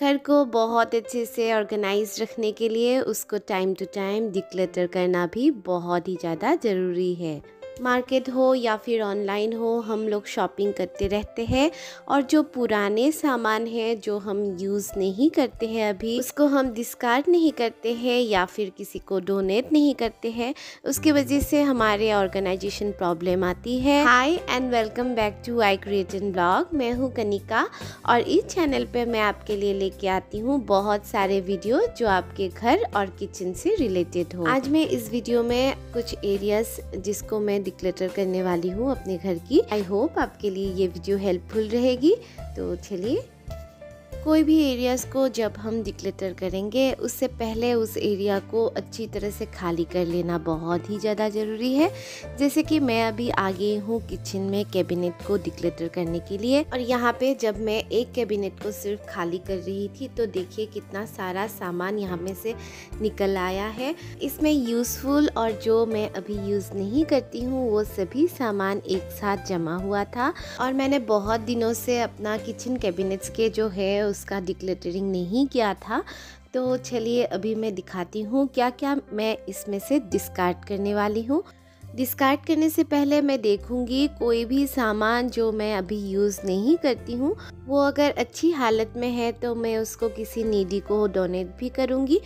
घर को बहुत अच्छे से ऑर्गेनाइज रखने के लिए उसको टाइम टू टाइम डिक्लटर करना भी बहुत ही ज़्यादा ज़रूरी है। मार्केट हो या फिर ऑनलाइन हो, हम लोग शॉपिंग करते रहते हैं और जो पुराने सामान है जो हम यूज़ नहीं करते हैं अभी, उसको हम डिस्कार्ड नहीं करते हैं या फिर किसी को डोनेट नहीं करते हैं। उसकी वजह से हमारे ऑर्गेनाइजेशन प्रॉब्लम आती है। Hi and welcome back to I create an blog. मैं हूँ कनिका और इस चैनल पे मैं आपके लिए लेके आती हूँ बहुत सारे वीडियो जो आपके घर और किचन से रिलेटेड हो। आज मैं इस वीडियो में कुछ एरियाज जिसको मैं डिक्लटर करने वाली हूँ अपने घर की। आई होप आपके लिए ये वीडियो हेल्पफुल रहेगी। तो चलिए, कोई भी एरियाज़ को जब हम डिक्लटर करेंगे उससे पहले उस एरिया को अच्छी तरह से खाली कर लेना बहुत ही ज़्यादा ज़रूरी है। जैसे कि मैं अभी आ गई हूँ किचन में कैबिनेट को डिक्लटर करने के लिए, और यहाँ पे जब मैं एक कैबिनेट को सिर्फ खाली कर रही थी तो देखिए कितना सारा सामान यहाँ में से निकल आया है। इसमें यूज़फुल और जो मैं अभी यूज़ नहीं करती हूँ वो सभी सामान एक साथ जमा हुआ था, और मैंने बहुत दिनों से अपना किचन कैबिनेट्स के जो है उसका डिक्लटरिंग नहीं किया था। तो चलिए अभी मैं दिखाती हूँ क्या क्या मैं इसमें से डिस्कार्ड करने वाली हूँ। डिस्कार्ड करने से पहले मैं देखूँगी कोई भी सामान जो मैं अभी यूज़ नहीं करती हूँ वो अगर अच्छी हालत में है तो मैं उसको किसी नीडी को डोनेट भी करूँगी।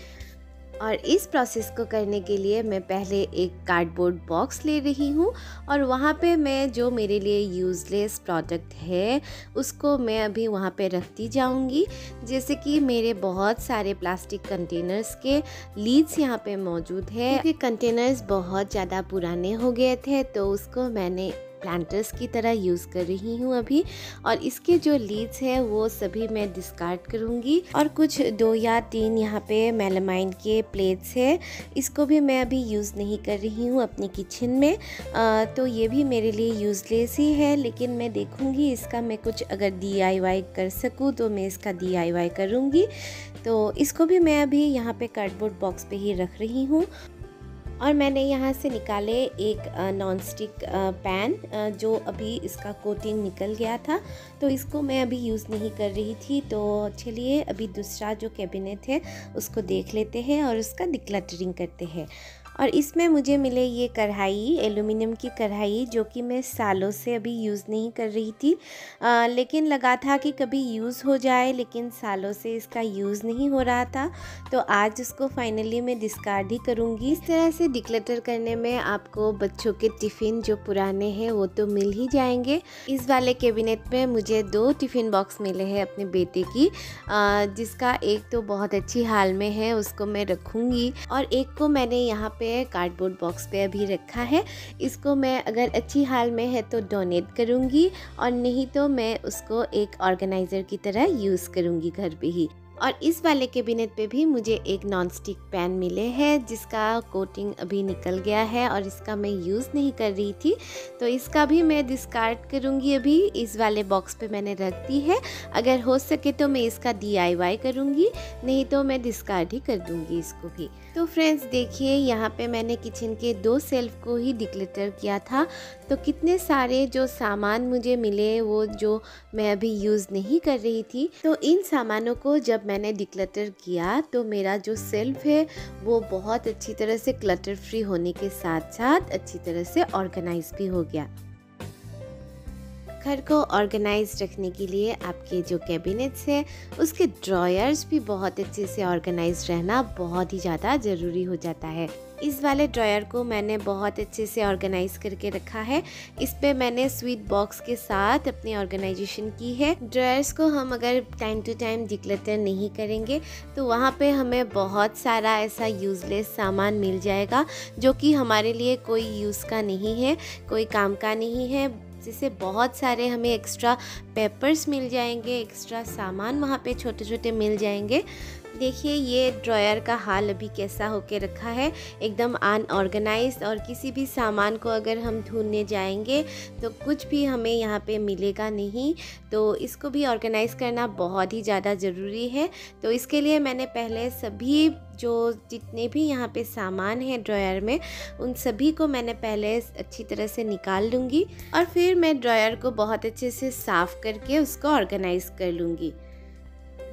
और इस प्रोसेस को करने के लिए मैं पहले एक कार्डबोर्ड बॉक्स ले रही हूँ और वहाँ पे मैं जो मेरे लिए यूज़लेस प्रोडक्ट है उसको मैं अभी वहाँ पे रखती जाऊँगी। जैसे कि मेरे बहुत सारे प्लास्टिक कंटेनर्स के लीड्स यहाँ पे मौजूद है, क्योंकि कंटेनर्स बहुत ज़्यादा पुराने हो गए थे तो उसको मैंने प्लांटर्स की तरह यूज़ कर रही हूँ अभी। और इसके जो लीड्स है वो सभी मैं डिस्कार्ड करूँगी। और कुछ 2 या 3 यहाँ पे मेलामाइन के प्लेट्स है, इसको भी मैं अभी यूज़ नहीं कर रही हूँ अपने किचन में। तो ये भी मेरे लिए यूज़लेस ही है, लेकिन मैं देखूँगी इसका मैं कुछ अगर DIY कर सकूँ तो मैं इसका DIY करूँगी। तो इसको भी मैं अभी यहाँ पे कार्डबोर्ड बॉक्स पे ही रख रही हूँ। और मैंने यहाँ से निकाले एक नॉन स्टिक पैन जो अभी इसका कोटिंग निकल गया था, तो इसको मैं अभी यूज़ नहीं कर रही थी। तो चलिए अभी दूसरा जो कैबिनेट है उसको देख लेते हैं और उसका डिक्लटरिंग करते हैं। और इसमें मुझे मिले ये कढ़ाई, एल्युमिनियम की कढ़ाई, जो कि मैं सालों से अभी यूज़ नहीं कर रही थी, लेकिन लगा था कि कभी यूज़ हो जाए, लेकिन सालों से इसका यूज़ नहीं हो रहा था। तो आज उसको फाइनली मैं डिस्कार्ड ही करूँगी। इस तरह से डिक्लटर करने में आपको बच्चों के टिफ़िन जो पुराने हैं वो तो मिल ही जाएंगे। इस वाले कैबिनेट में मुझे 2 टिफ़िन बॉक्स मिले हैं अपने बेटे की, जिसका एक तो बहुत अच्छी हाल में है, उसको मैं रखूँगी, और एक को मैंने यहाँ पे कार्डबोर्ड बॉक्स पे अभी रखा है। इसको मैं अगर अच्छी हाल में है तो डोनेट करूँगी, और नहीं तो मैं उसको एक ऑर्गेनाइज़र की तरह यूज़ करूँगी घर पे ही। और इस वाले कैबिनेट पे भी मुझे एक नॉन स्टिक पैन मिले हैं जिसका कोटिंग अभी निकल गया है और इसका मैं यूज़ नहीं कर रही थी, तो इसका भी मैं डिस्कार्ड करूँगी। अभी इस वाले बॉक्स पे मैंने रख दी है, अगर हो सके तो मैं इसका DIY करूँगी, नहीं तो मैं डिस्कार्ड ही कर दूँगी इसको भी। तो फ्रेंड्स देखिए, यहाँ पे मैंने किचन के 2 शेल्फ को ही डिक्लटर किया था, तो कितने सारे जो सामान मुझे मिले वो जो मैं अभी यूज़ नहीं कर रही थी। तो इन सामानों को जब मैंने डिक्लटर किया तो मेरा जो शेल्फ है वो बहुत अच्छी तरह से क्लटर फ्री होने के साथ साथ अच्छी तरह से ऑर्गेनाइज भी हो गया। घर को ऑर्गेनाइज रखने के लिए आपके जो कैबिनेट्स है उसके ड्रॉयर्स भी बहुत अच्छे से ऑर्गेनाइज रहना बहुत ही ज़्यादा ज़रूरी हो जाता है। इस वाले ड्रॉयर को मैंने बहुत अच्छे से ऑर्गेनाइज करके रखा है। इस पे मैंने स्वीट बॉक्स के साथ अपनी ऑर्गेनाइजेशन की है। ड्रॉयर्स को हम अगर टाइम टू टाइम डिक्लटर नहीं करेंगे तो वहाँ पे हमें बहुत सारा ऐसा यूज़लेस सामान मिल जाएगा जो कि हमारे लिए कोई यूज़ का नहीं है, कोई काम का नहीं है। जिससे बहुत सारे हमें एक्स्ट्रा पेपर्स मिल जाएंगे, एक्स्ट्रा सामान वहाँ पे छोटे छोटे मिल जाएंगे। देखिए ये ड्रॉयर का हाल अभी कैसा होके रखा है, एकदम अनऑर्गेनाइज्ड, और किसी भी सामान को अगर हम ढूंढने जाएंगे तो कुछ भी हमें यहाँ पे मिलेगा नहीं। तो इसको भी ऑर्गेनाइज करना बहुत ही ज़्यादा ज़रूरी है। तो इसके लिए मैंने पहले सभी जो जितने भी यहाँ पे सामान है ड्रॉयर में उन सभी को मैंने पहले अच्छी तरह से निकाल लूँगी, और फिर मैं ड्रॉयर को बहुत अच्छे से साफ़ करके उसको ऑर्गेनाइज कर लूँगी।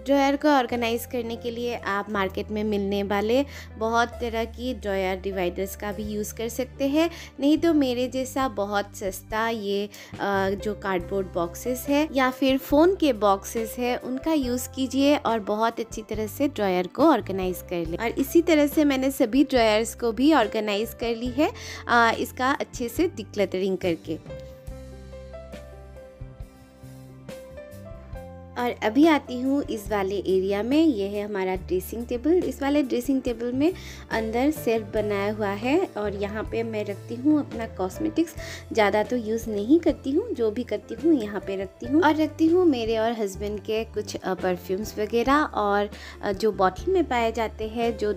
ड्रॉयर को ऑर्गेनाइज़ करने के लिए आप मार्केट में मिलने वाले बहुत तरह की ड्रॉयर डिवाइडर्स का भी यूज़ कर सकते हैं, नहीं तो मेरे जैसा बहुत सस्ता ये जो कार्डबोर्ड बॉक्सेस है या फिर फ़ोन के बॉक्सेस है उनका यूज़ कीजिए और बहुत अच्छी तरह से ड्रॉयर को ऑर्गेनाइज़ कर ले। और इसी तरह से मैंने सभी ड्रॉयर्स को भी ऑर्गेनाइज़ कर ली है इसका अच्छे से डिक्लटरिंग करके। और अभी आती हूँ इस वाले एरिया में। ये है हमारा ड्रेसिंग टेबल। इस वाले ड्रेसिंग टेबल में अंदर शेल्फ बनाया हुआ है और यहाँ पे मैं रखती हूँ अपना कॉस्मेटिक्स। ज़्यादा तो यूज़ नहीं करती हूँ, जो भी करती हूँ यहाँ पे रखती हूँ। और रखती हूँ मेरे और हस्बैंड के कुछ परफ्यूम्स वगैरह और जो बॉटल में पाए जाते हैं जो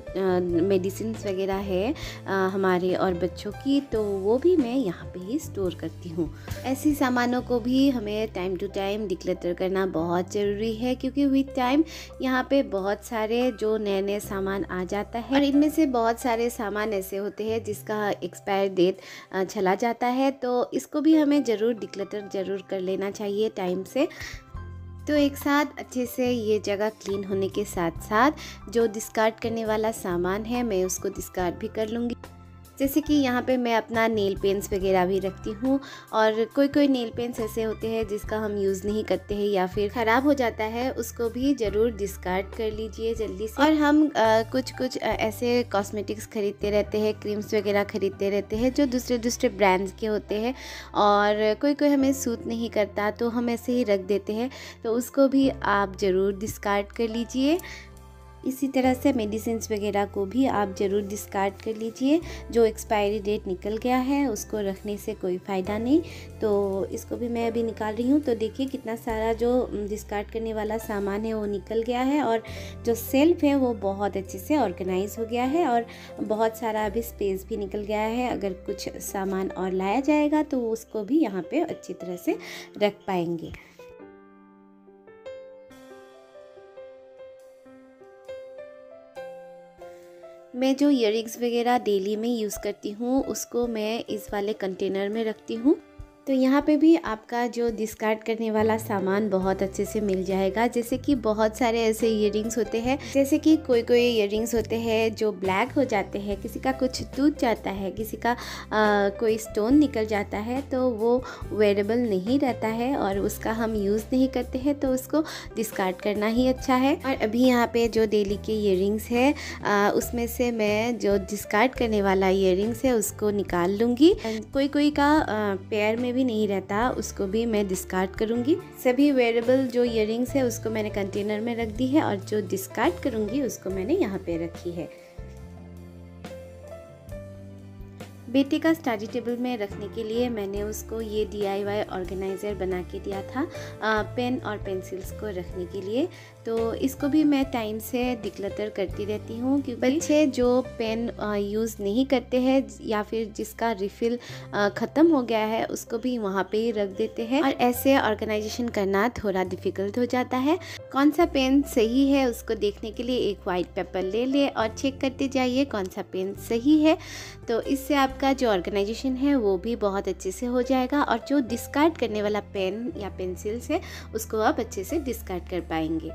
मेडिसिन वगैरह है हमारे और बच्चों की, तो वो भी मैं यहाँ पे ही स्टोर करती हूँ। ऐसी सामानों को भी हमें टाइम टू टाइम डिक्लटर करना बहुत ज़रूरी है, क्योंकि विद टाइम यहाँ पे बहुत सारे जो नए नए सामान आ जाता है और इनमें से बहुत सारे सामान ऐसे होते हैं जिसका एक्सपायर डेट चला जाता है, तो इसको भी हमें ज़रूर डिक्लटर ज़रूर कर लेना चाहिए टाइम से। तो एक साथ अच्छे से ये जगह क्लीन होने के साथ साथ जो डिस्कार्ड करने वाला सामान है मैं उसको डिस्कार्ड भी कर लूँगी। जैसे कि यहाँ पे मैं अपना नेल पेंट्स वगैरह भी रखती हूँ और कोई नेल पेंट्स ऐसे होते हैं जिसका हम यूज़ नहीं करते हैं या फिर ख़राब हो जाता है, उसको भी ज़रूर डिस्कार्ड कर लीजिए जल्दी से। और हम कुछ ऐसे कॉस्मेटिक्स खरीदते रहते हैं, क्रीम्स वगैरह खरीदते रहते हैं जो दूसरे ब्रांड्स के होते हैं और कोई हमें सूट नहीं करता तो हम ऐसे ही रख देते हैं, तो उसको भी आप ज़रूर डिस्कार्ड कर लीजिए। इसी तरह से मेडिसिन्स वगैरह को भी आप ज़रूर डिस्कार्ड कर लीजिए। जो एक्सपायरी डेट निकल गया है उसको रखने से कोई फ़ायदा नहीं, तो इसको भी मैं अभी निकाल रही हूँ। तो देखिए कितना सारा जो डिस्कार्ड करने वाला सामान है वो निकल गया है और जो सेल्फ है वो बहुत अच्छे से ऑर्गेनाइज हो गया है और बहुत सारा अभी स्पेस भी निकल गया है। अगर कुछ सामान और लाया जाएगा तो उसको भी यहाँ पे अच्छी तरह से रख पाएंगे। मैं जो इयररिंग्स वगैरह डेली में यूज़ करती हूँ उसको मैं इस वाले कंटेनर में रखती हूँ। तो यहाँ पे भी आपका जो डिस्कार्ड करने वाला सामान बहुत अच्छे से मिल जाएगा। जैसे कि बहुत सारे ऐसे इयररिंग्स होते हैं, जैसे कि कोई इयररिंग्स होते हैं जो ब्लैक हो जाते हैं, किसी का कुछ टूट जाता है, किसी का कोई स्टोन निकल जाता है, तो वो वेयरेबल नहीं रहता है और उसका हम यूज़ नहीं करते हैं, तो उसको डिस्कार्ड करना ही अच्छा है। और अभी यहाँ पे जो डेली के इयररिंग्स है उसमें से मैं जो डिस्कार्ड करने वाला इयररिंग्स है उसको निकाल लूँगी। कोई का पेयर में भी नहीं रहता, उसको भी मैं डिस्कार्ड करूंगी। सभी वेयरेबल जो इयररिंग्स है उसको मैंने कंटेनर में रख दी है और जो डिस्कार्ड करूंगी उसको मैंने यहाँ पे रखी है। बेटे का स्टडी टेबल में रखने के लिए मैंने उसको ये DIY ऑर्गेनाइज़र बना के दिया था पेन और पेंसिल्स को रखने के लिए। तो इसको भी मैं टाइम से डिक्लटर करती रहती हूँ, क्योंकि बच्चे जो पेन यूज़ नहीं करते हैं या फिर जिसका रिफ़िल ख़त्म हो गया है उसको भी वहाँ पे ही रख देते हैं और ऐसे ऑर्गेनाइजेशन करना थोड़ा डिफ़िकल्ट हो जाता है। कौन सा पेन सही है उसको देखने के लिए एक वाइट पेपर ले ले और चेक करते जाइए कौन सा पेन सही है, तो इससे आपका जो ऑर्गेनाइजेशन है वो भी बहुत अच्छे से हो जाएगा और जो डिस्कार्ड करने वाला पेन या पेंसिल्स है उसको आप अच्छे से डिस्कार्ड कर पाएंगे।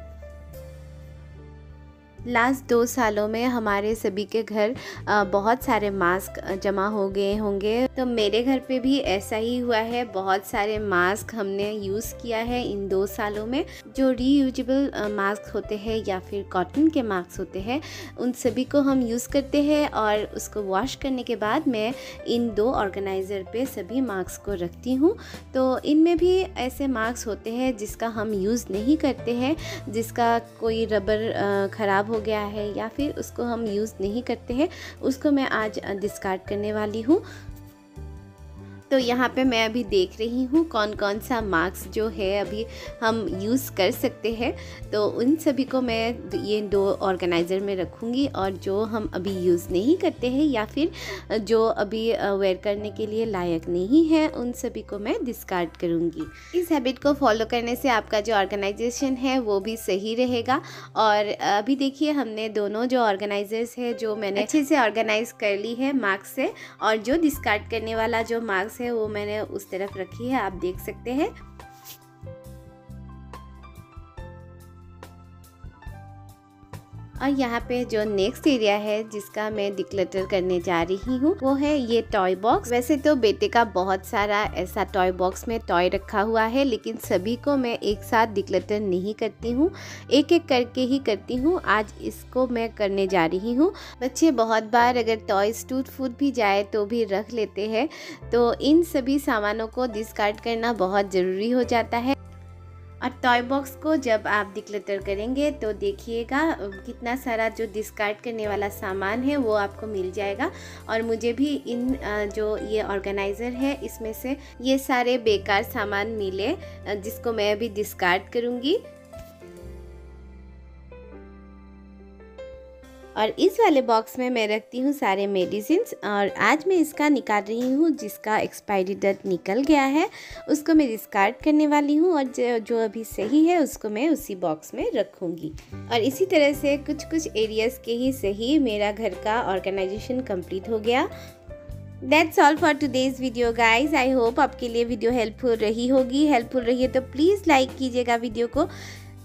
लास्ट 2 सालों में हमारे सभी के घर बहुत सारे मास्क जमा हो गए होंगे, तो मेरे घर पे भी ऐसा ही हुआ है। बहुत सारे मास्क हमने यूज़ किया है इन 2 सालों में। जो रीयूजेबल मास्क होते हैं या फिर कॉटन के मास्क होते हैं उन सभी को हम यूज़ करते हैं और उसको वॉश करने के बाद मैं इन 2 ऑर्गेनाइज़र पे सभी मास्क को रखती हूँ। तो इनमें भी ऐसे मास्क होते हैं जिसका हम यूज़ नहीं करते हैं, जिसका कोई रबर ख़राब हो गया है या फिर उसको हम यूज़ नहीं करते हैं, उसको मैं आज डिस्कार्ड करने वाली हूँ। तो यहाँ पे मैं अभी देख रही हूँ कौन कौन सा मास्क जो है अभी हम यूज़ कर सकते हैं, तो उन सभी को मैं ये 2 ऑर्गेनाइज़र में रखूँगी और जो हम अभी यूज़ नहीं करते हैं या फिर जो अभी वेयर करने के लिए लायक नहीं है उन सभी को मैं डिस्कार्ड करूँगी। इस हैबिट को फॉलो करने से आपका जो ऑर्गेनाइजेशन है वो भी सही रहेगा। और अभी देखिए हमने दोनों जो ऑर्गेनाइज़र्स है जो मैंने अच्छे से ऑर्गेनाइज़ कर ली है मास्क से, और जो डिस्कार्ड करने वाला जो मास्क है वो मैंने उस तरफ रखी है, आप देख सकते हैं। और यहाँ पे जो नेक्स्ट एरिया है जिसका मैं डिक्लटर करने जा रही हूँ वो है ये टॉय बॉक्स। वैसे तो बेटे का बहुत सारा ऐसा टॉय बॉक्स में टॉय रखा हुआ है, लेकिन सभी को मैं एक साथ डिक्लटर नहीं करती हूँ, एक एक करके ही करती हूँ। आज इसको मैं करने जा रही हूँ। बच्चे बहुत बार अगर टॉयज टूट फूट भी जाए तो भी रख लेते हैं, तो इन सभी सामानों को डिस्कार्ड करना बहुत ज़रूरी हो जाता है। और टॉय बॉक्स को जब आप डिक्लटर करेंगे तो देखिएगा कितना सारा जो डिस्कार्ड करने वाला सामान है वो आपको मिल जाएगा। और मुझे भी इन जो ये ऑर्गेनाइज़र है इसमें से ये सारे बेकार सामान मिले जिसको मैं अभी डिस्कार्ड करूँगी। और इस वाले बॉक्स में मैं रखती हूँ सारे मेडिसिन्स। और आज मैं इसका निकाल रही हूँ जिसका एक्सपायरी डेट निकल गया है, उसको मैं डिस्कार्ड करने वाली हूँ। और जो अभी सही है उसको मैं उसी बॉक्स में रखूँगी। और इसी तरह से कुछ कुछ एरियाज़ के ही सही मेरा घर का ऑर्गेनाइजेशन कंप्लीट हो गया। That's all for today's video guys. I hope आपके लिए वीडियो हेल्पफुल रही होगी। हेल्पफुल रही है तो प्लीज़ लाइक कीजिएगा, वीडियो को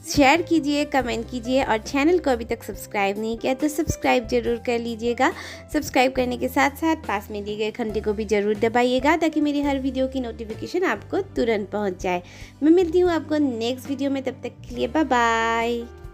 शेयर कीजिए, कमेंट कीजिए। और चैनल को अभी तक सब्सक्राइब नहीं किया तो सब्सक्राइब जरूर कर लीजिएगा। सब्सक्राइब करने के साथ साथ पास में दिए गए घंटे को भी ज़रूर दबाइएगा ताकि मेरी हर वीडियो की नोटिफिकेशन आपको तुरंत पहुंच जाए। मैं मिलती हूँ आपको नेक्स्ट वीडियो में, तब तक के लिए बाय बाय।